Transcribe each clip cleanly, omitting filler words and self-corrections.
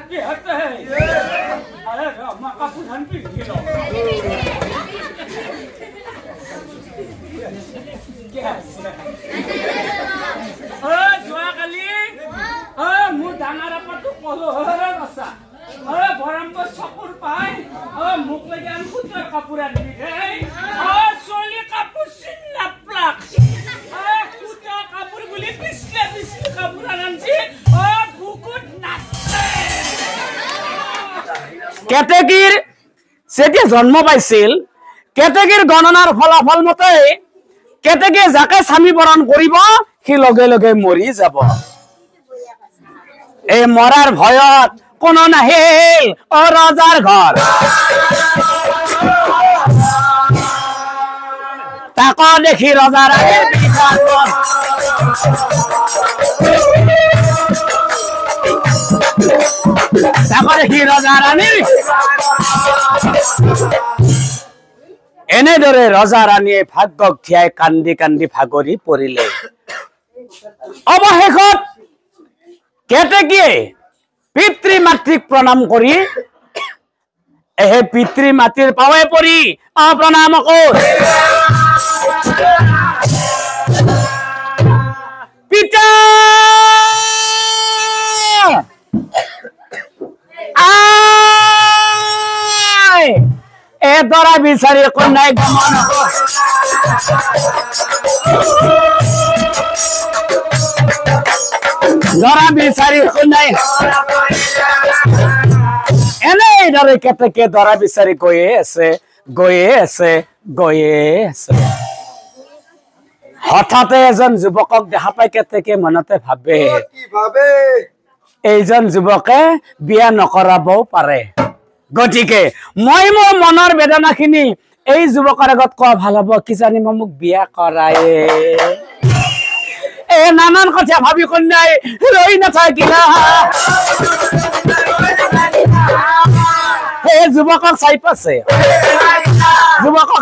কি হতে আরে মা কাপড় ধান পি গেল কি আছে ও জোয়া কালি ও মু ডাঙারা পাটু কলো হরে বাসা ও বরম্ব চকুর পাই ও মুখ লাগি আন কুতর কাপড় আনবি এই ও চলি কাপড় সিন্না প্লাক কুতর কাপড় গুলি পিছলে পিছলে কাপড় আনছি ও বুকুট নাচে কেতেকির যেতিয়া জন্ম পাইছিল কেতেকির গণনার ফলাফল মতে কেতেকি যাকে স্বামী বরণ কৰিব সি লগে লগে মৰি যাব এই মৰাৰ ভয়ত কোন নাহিল ও ৰজাৰ ঘৰ তাক দেখি ৰজাৰ এনেদৰে ৰজা ৰাণীয়ে ভাগ্যক ধিয়াই কান্দি কান্দি ভাগৰি পৰিলে অৱশেষত কেতেকীয়ে পিতৃ মাতৃক প্ৰণাম কৰি পিতৃ মাতৃৰ পাৱে পৰি প্ৰণাম পিতা এ দৰা বিচাৰি কন্যাই গমন দৰা বিচাৰি কন্যাই এনেদৰে কেতেকীয়ে দৰা বিচাৰি গৈয়ে আছে হঠাতে এজন যুৱকক দেখা পাই কেতেকীয়ে মনতে ভাবে এইজন যুৱকে বিয়া নকৰাবও পাৰে গতিকে মই মোৰ মনৰ বেদনাখিনি এই যুৱকৰ আগত কোৱা ভাল হ'ব কিজানি মোক বিয়া কৰায়ে নানান কথা ভাবি কন্যাই ৰৈ নাথাকিলা যুৱকক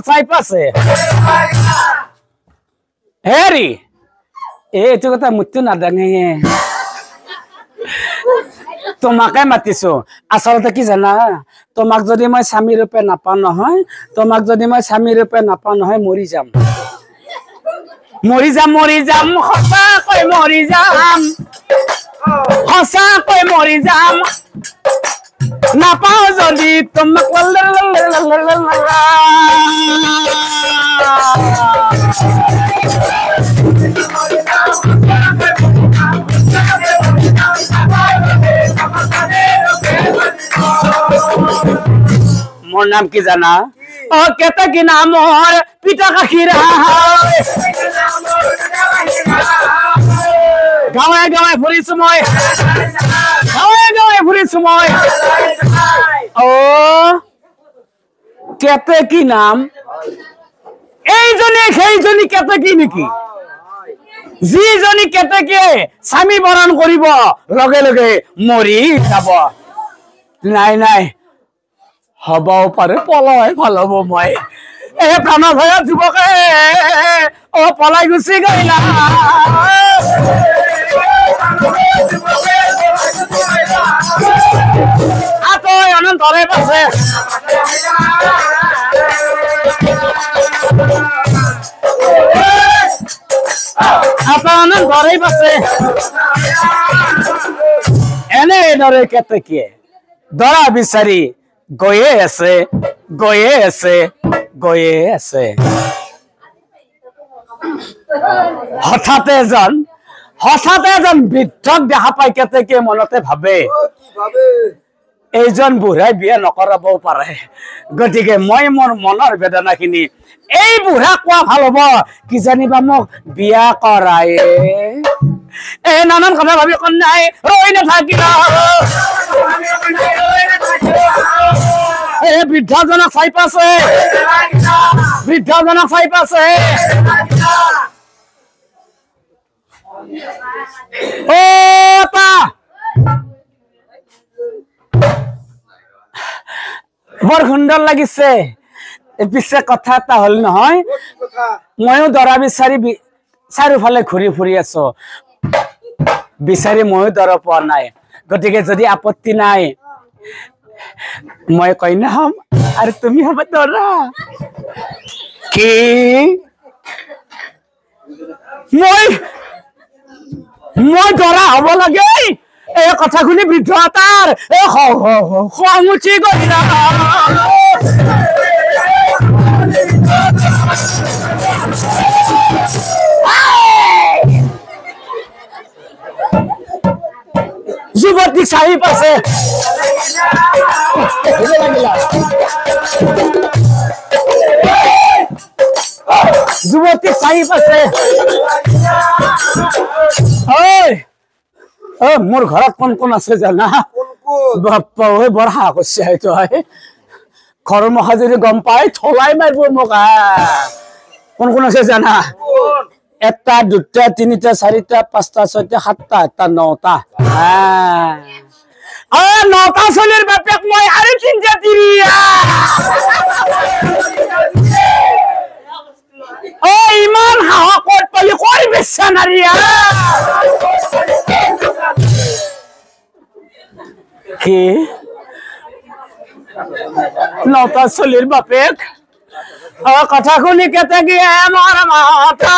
চাই পাছে হেৰি এইটো কথা মোৰতো নাদাঙে তোমাকে মাতিছো আচলতে কি জানা তোমাক যদি মই স্বামী ৰূপে নাপাওঁ নহয় মৰি যাম সঁচাকৈ মৰি যাম নাপাওঁ যদি তোমাক মোৰ নাম কি জানা ও কেতেকী নামৰ পিতা কাশীৰা গাঁৱে গাঁৱে ফুৰিছো মই ও কেতেকী নাম এইজনী সেইজনী কেতেকী নেকি যিজনী কেতেকীয়ে স্বামী বৰণ কৰিব লগে লগে মৰি যাব নাই হবও পাৰে পলাই ভাল হ'ব মই প্ৰাণ ভয়ত যুৱকে পলাই গুচি গলা অনন্তৰে পাছে অনন্তৰে পাছে এনেদৰে কেতেকীয়ে দৰা বিচাৰি গৈয়ে আছে হঠাতে এজন বৃদ্ধক দেখা পাই কেতেকীয়ে মনতে ভাবে এইজন বুঢ়াই বিয়া নকৰাবও পাৰে গতিকে মই মোৰ মনৰ বেদনাখিনি এই বুঢ়া কোৱা ভাল হ'ব কিজানিবা মোক বিয়া কৰায়ে নানান কথা ভাবি কন্যাই ৰৈ নাথাকিলা বৃদ্ধজনক চাই পাছে বৰ সুন্দৰ লাগিছে পিছে কথা এটা হল নহয় ময়ো দৰা বিচাৰি চাৰিওফালে ঘূৰি ফুৰি আছো বিচাৰি ময়ো দৰৱ পোৱা নাই গতিকে যদি আপত্তি নাই মই কইনা হম আৰু তুমি হবা দৰা কি মই দৰা হব লাগে এই কথা শুনি বৃদ্ধ তাৰ খং উঠি গল যুৱতীক চাহি পাইছে যুৱতীক চাহি পাইছে মোৰ ঘৰত কোন কোন আছে জানা বাপ্পা ঐ বৰ হাঁহ কৰিছে সেইটো ঘৰৰ মহা যদি গম পাই থলাই মাৰিব মোক কোন কোন আছে জানা এটা দুটা তিনিটা চাৰিটা পাঁচটা ছয়টা সাতটা আঠটা নটা নটা চলিৰ বাপেক মই আৰু তিনিটা তিৰিয়া ইমান হাঁহ ক'ত পালি কৈ বেচা নাৰিয়া কি নটা চলিৰ বাপেক কথা শুনি কেতে গিয়ে আমার মাথা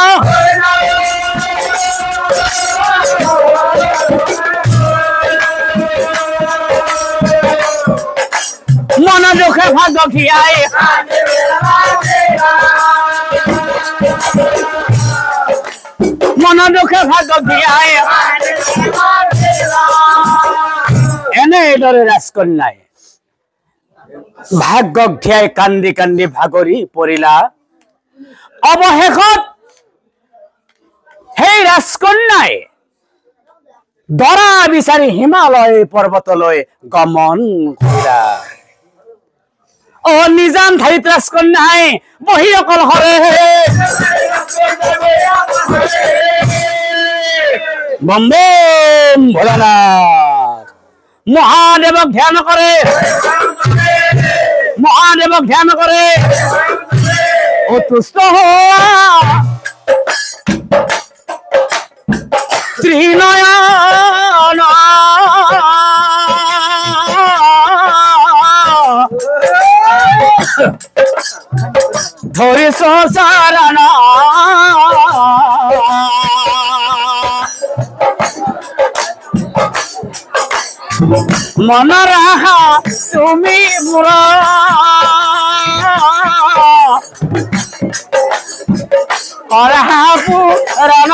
মন দুঃখে ভাগ খিয়াই মন দুঃখে ভাগ খিয়াই এনে এইদৰে ৰাজকন্যাই ভাগ্যক ধিয়াই কান্দি কান্দি ভাগৰি পৰিলা অৱশেষত সেই ৰাজকন্যাই দৰা বিচাৰি হিমালয় পৰ্বতলৈ গমন কৰিলা নিজান ঠাইত ৰাজকন্যাই বহি অকল হৰে বম বম ভোলানাথ মহাদেৱক ধ্যান কৰে মহাদেৱক ধ্যান কৰে অতুষ্ট হোৱা ত্ৰিনয়ন ধৰিছ চৰণ মন ৰাখা তুমি মোৰ কৰা পুৰণ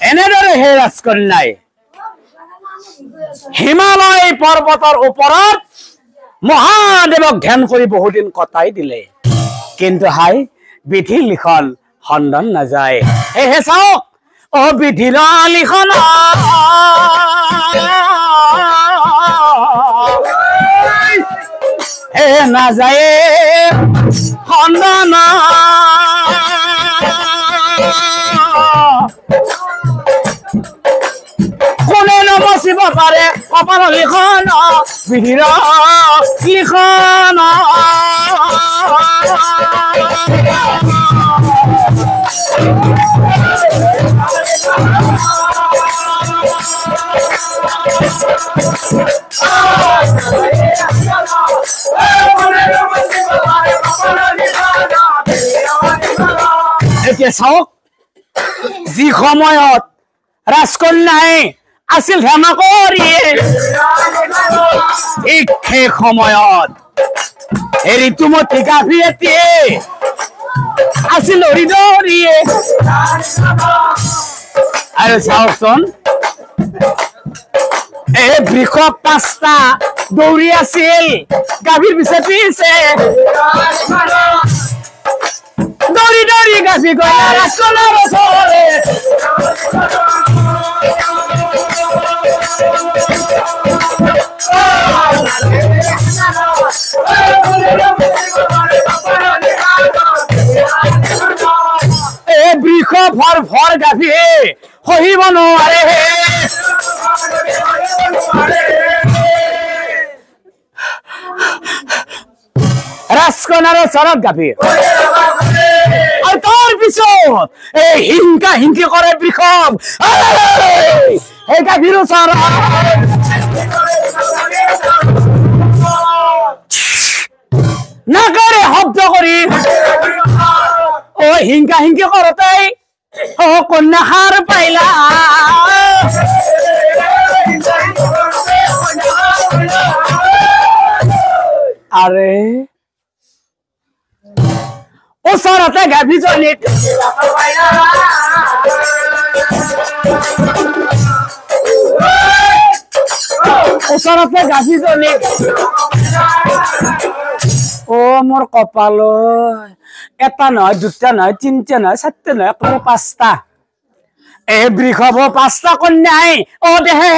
এনেদৰে হে ৰাজকন্যাই হিমালয় পৰ্বতৰ ওপৰত মহাদেৱক ধ্যান কৰি বহুদিন কটাই দিলে কিন্তু হাই বিধি লিখন সন্ধান নাযায় সেয়েহে চাওক বিধি লিখন হে নাযায় সন্ধান কোনে নমচিব পাৰে কপাল লিখন বিধিৰ লিখন এতিয়া চাওক যি সময়ত ৰাজকন্যাই আছিল ধ্যান কৰি সেই সময়ত ঋতুমতী গাভীয়ে আছিল হৰিদৰিয়ে আৰু চাওকচোন এই বৃক্ষ পাঁচটা দৌৰি আছিল গাভীৰ পিছে পিছে দৌড়ি দৌড়ি গাছি কইলা ৰাসকনাৰ সৰে এ বৃক্ষ ফৰ ফৰ গাভি হইব নোৱাৰে ৰাসকনাৰ চৰত গাভি আৰু তাৰ পিছত এই হিংকা হিংকি কৰে বৃক্ষ এই গাভীৰ চৰত নাকাৰে শব্দ কৰি ও হিংকা হিংকি কৰোতে ও কন্যাখাৰ পাইলা আৰে ওচৰতে গাভীজনীক ওচৰতে গাভীজনীক ও মোৰ কপাল এটা নহয় দুটা নহয় তিনটা নহয় চাৰটা নহয় একেবাৰে পাঁচটা এই বৃষভ পাঁচটা কন্যাই ও দেহে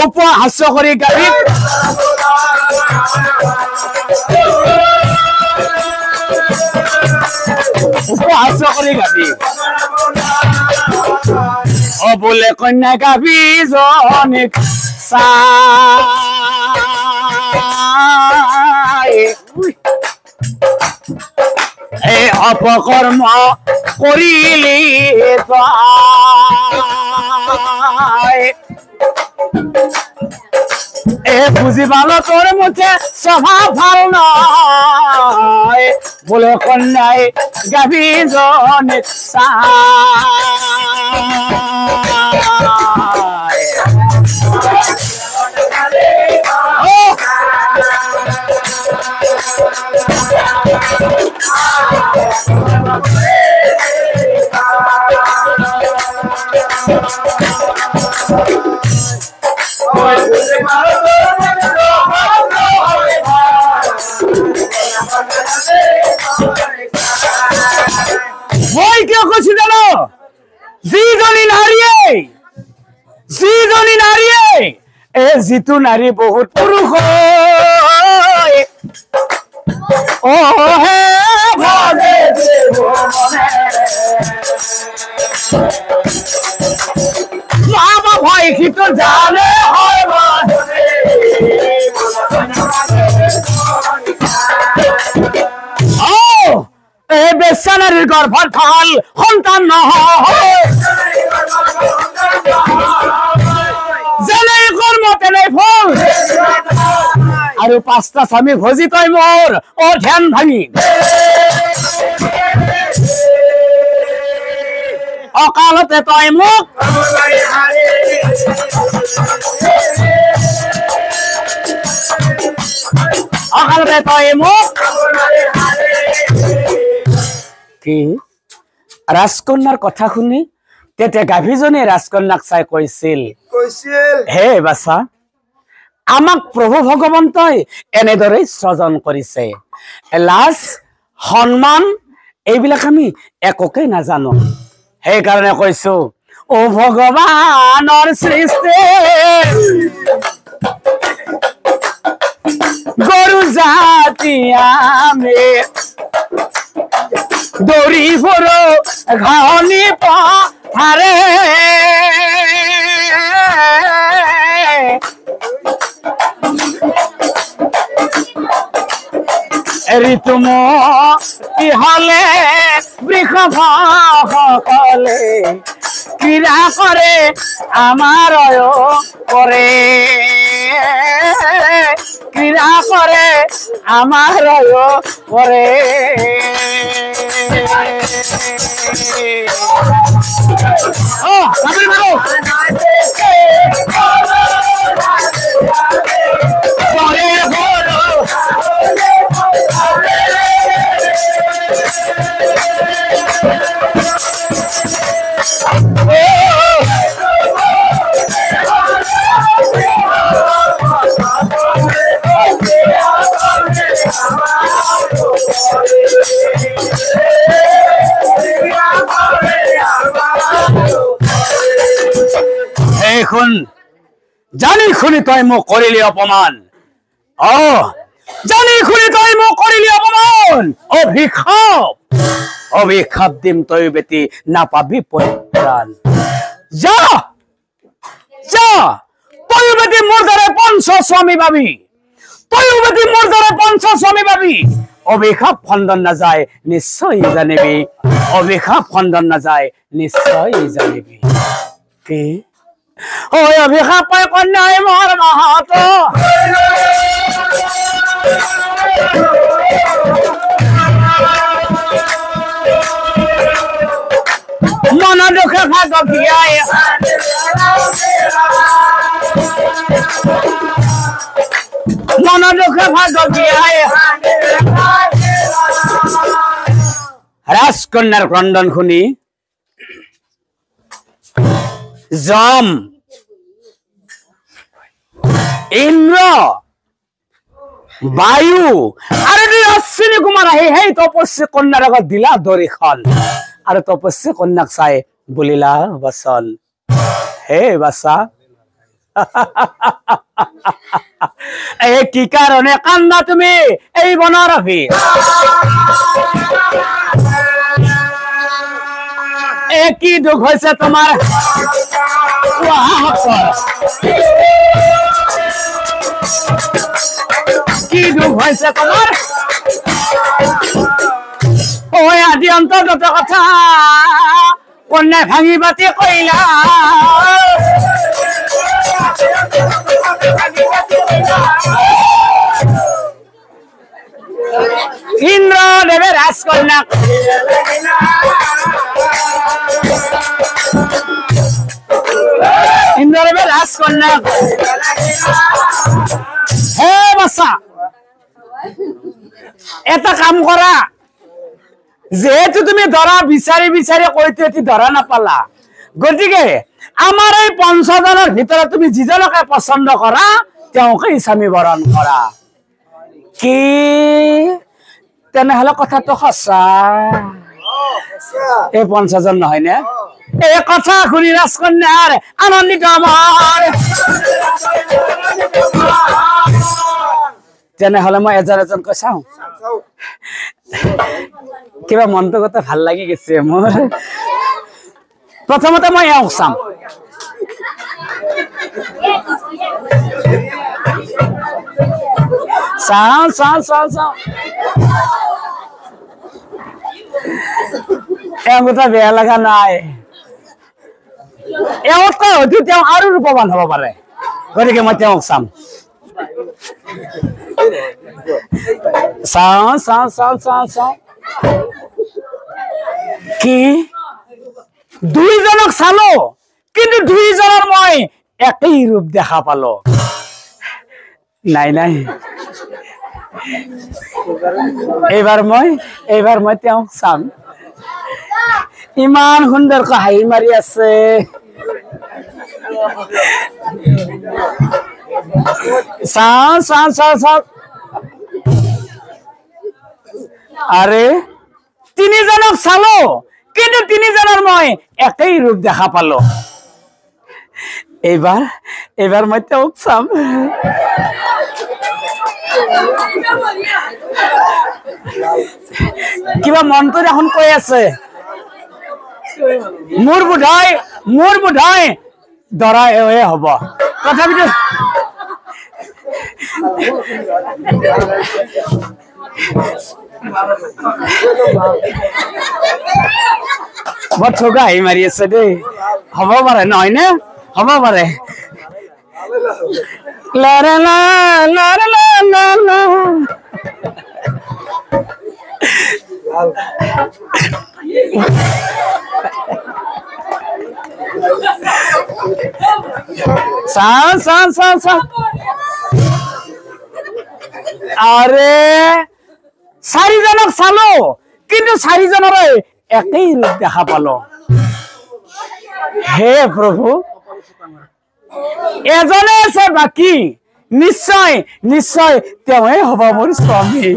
উপহাস কৰি গাড়ীত উপহাস কৰি গাড়ী ও বোলে কন্যা গাভীজনীক এই অপকৰ্ম কৰিলি এ বুঝি ভালো তোর মুখে স্বভাব ভালো নয় বলে কন্যায় গাভীজন মই কিয় কৈছো জানো যিজনী নাৰীয়ে এই যিটো নাৰী বহুত পুৰুষ ও হে ভাবে ভয় খিতো জানে হয় এই বেশ্যা নাৰীৰ গৰ্ভত ভাল সন্তান নহয় যেনে কৰ্ম তেনে ফল আৰু পাঁচটা স্বামী ভজি তই মোৰ ও ধ্যান ভাঙি অকালতে তই মোক অকালতে তই মোক কি ৰাজকন্যাৰ কথা শুনি তেতিয়া গাভীজনী ৰাজকন্যাক চাই কৈছিল হে বাছা আমাক প্ৰভু ভগৱন্তই এনেদৰে সৃজন কৰিছে লাজ সন্মান এইবিলাক আমি একোকে নাজানো সেইকাৰণে কৈছো ও ভগৱানৰ সৃষ্টি গৰু জাতি আমি দৌৰি ফুৰো ঘাঁহনি পাহাৰে ঋতুমতী হলে বৃষভসকলে ক্ৰীড়া কৰে আমাৰ কৰে ক্ৰীড়া কৰে আমাৰ কৰে জানি শুনি তই মোক কৰিলি অপমান জানি শুনি তই মোক কৰিলি অপমান অভিশাপ দিম তই বেটি নাপাবি পৰিত্ৰাণ যা যা তই বেটি মোৰ দৰে পঞ্চ স্বামী পাবি অভিশাপ খণ্ডন নাযায় নিশ্চয় জানিবি অভিশাপ খণ্ডন নাযায় নিশ্চয় জানিবি কি ওই অভিশাপ পাই কন্যাই মোৰ মাহত মন দুখে ভাগ বিয়াই মন দুখে ভাগ বিয়াই ৰাজকন্যাৰ ক্ৰন্দন শুনি যম ইন্দ্ৰ বায়ু আৰু অশ্বিনী কুমাৰ আহি সেই তপস্বী কন্যাৰ আগত দিলা দৰিখন আৰু তপস্বী কন্যাক চাই বুলিলা বচন হে বাচা এই কি কাৰণে কান্দা তুমি এই বনৰ আভি কি দুখ হৈছে তোমাৰ কি দুখ হৈছে তোমাৰ আদি অন্তৰ্গত কথা কন্যাই ভাঙি বাতি কৰিলা ইন্দ্ৰদেৱে ৰাজকন্যাক হে বাচ্চা এটা কাম কৰা যেহেতু তুমি ধৰা বিচাৰি বিচাৰি কৈতো এটি ধৰা নাপালা গতিকে আমাৰ এই পঞ্চজনৰ ভিতৰত তুমি যিজনকে পছন্দ কৰা তেওঁকে স্বামী বৰণ কৰা কি তেনেহলে কথাটো সঁচা এই পঞ্চজন নহয় নে এই কথা শুনি ৰাজকন্যাৰ আনন্দিত তেনেহলে মই এজন এজনকৈ চাওঁ কিবা মনটো কথা ভাল লাগি গৈছে মোৰ প্ৰথমতে মই এওঁক চাম চাওঁ এওঁক কথা বেয়া লগা নাই এওঁতকৈ হয়তো তেওঁ আৰু ৰূপৱান হ'ব পাৰে গতিকে মই তেওঁক চাম চাওঁ কি দুইজনক চালো কিন্তু দুইজনৰ মই একেই ৰূপ দেখা পালো নাই এইবাৰ মই তেওঁক চাম ইমান সুন্দৰকৈ হাঁহি মাৰি আছে চাওঁ আৰে তিনিজনক চালো কিন্তু তিনিজনৰ মই একেই ৰূপ দেখা পালো এইবাৰ মই তেওঁক চাম কিবা মনটো দেখোন কৈ আছে মোৰ বোধয় দৰা এয়ে হব তথাপিতো বৰ ঠগা হাঁহি মাৰি আছে দেই হ'ব পাৰে নহয় নে হ'ব পাৰে চাওঁ আৰে চাৰিজনক চালো কিন্তু চাৰিজনৰে একেই ৰূপ দেখা পালো হে প্ৰভু এজনে আছে বাকী নিশ্চয় তেওঁহে হ'ব মোৰ স্বামী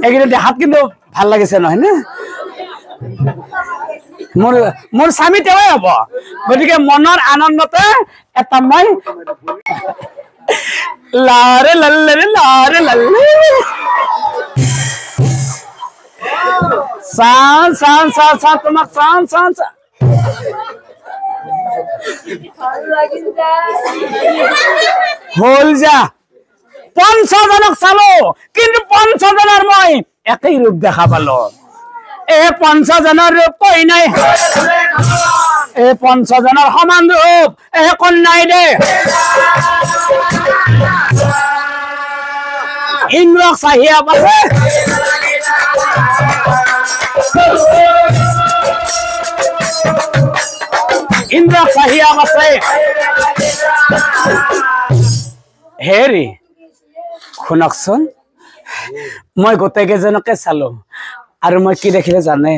এইকেইটা দেখাত কিন্তু ভাল লাগিছে নহয় নে মোৰ স্বামী তেওঁৱে হ'ব গতিকে মনৰ আনন্দতে এটা মই লাৰে লাল্লে লাৰে লাল্লে চান চান চান চান তোমাক চান চান চান হল যা ৫০ জনক চালো কিন্তু ৫০ জনৰ মই একেই ৰূপ দেখা পালো এই ৫০ জনৰ ৰূপ কৈ নাই এই ৫০ জনৰ সমান ৰূপ এই কোন নাই দে ইন্দ্ৰক চাহিয়া পাছে ইন্দ্ৰক চাহিয়া পাছে হেৰি শুনকচোন মই গোটেইকেইজনকে চালো আৰু মই কি দেখিলে জানে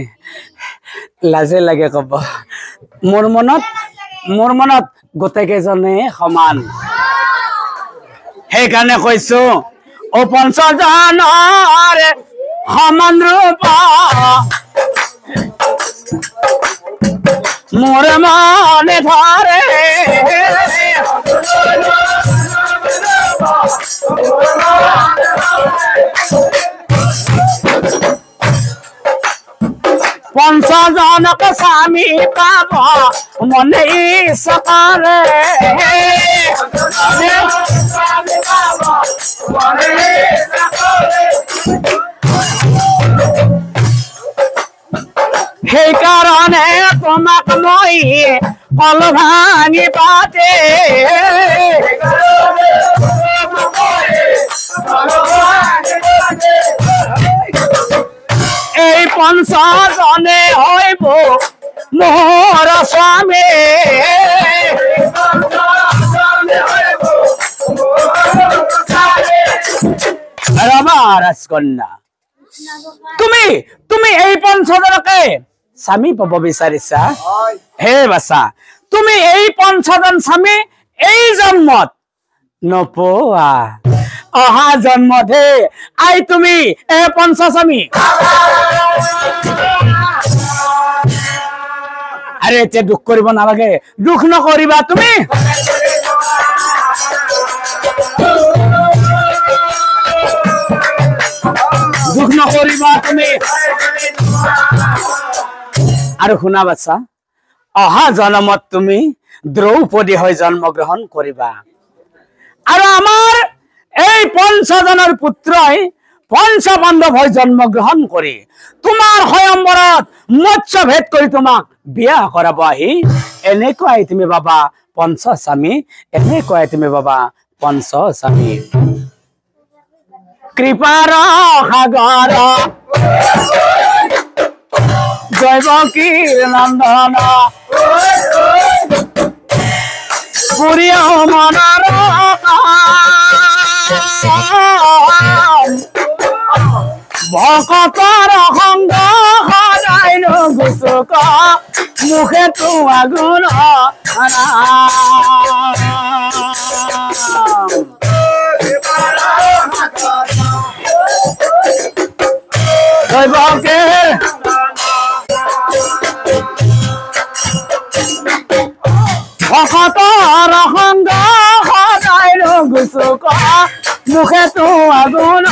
লাজে লাগে কব মোৰ মনত গোটেইকেইজনে সমান সেইকাৰণে কৈছো ও ৫০ জনৰ সমান ৰূপ মোৰ মনে ধৰে পঞ্চাশ জনক স্বামী পাব মনে ইচ্ছা কৰে সেইকাৰণে তোমাক মই কল ভাঙি পাতে এই ৫০ জনে হইব মোৰ স্বামী ৰমা ৰাজকন্যা তুমি এই ৫০ জনকে স্বামী পাব বিচাৰিছা হে বাছা তুমি এই ৫০ জন স্বামী এই জন্মত নপোৱা অহা জন্মতে আই তুমি এ ৫০ স্বামী আৰে এতিয়া দুখ কৰিব নালাগে দুখ নকৰিবা তুমি দুখ নকৰিবা তুমি আৰু শুনা বাচ্চা অহা জন্মত তুমি দ্ৰৌপদী হৈ জন্মগ্ৰহণ কৰিবা আৰু আমাৰ এই ৫০ জনৰ পুত্ৰই পঞ্চপাণ্ডৱ হৈ জন্মগ্ৰহণ কৰি তোমাৰ স্বয়ম্বৰত মৎস্যভেদ কৰি তোমাক বিয়া কৰাব আহি এনেকৈ তুমি বাবা পঞ্চস্বামী এনেকৈ তুমি বাবা পঞ্চস্বামী কৃপাৰ সাগৰ জৈৱকীৰ নন্দন পুৰীয় মনৰ ভকতৰ সংগ সদায় গুচুক মুখে তোৱা গুণ দৈৱকে ভকতৰ সংগ সদায় গুচুক মুখে তোৱা গুণ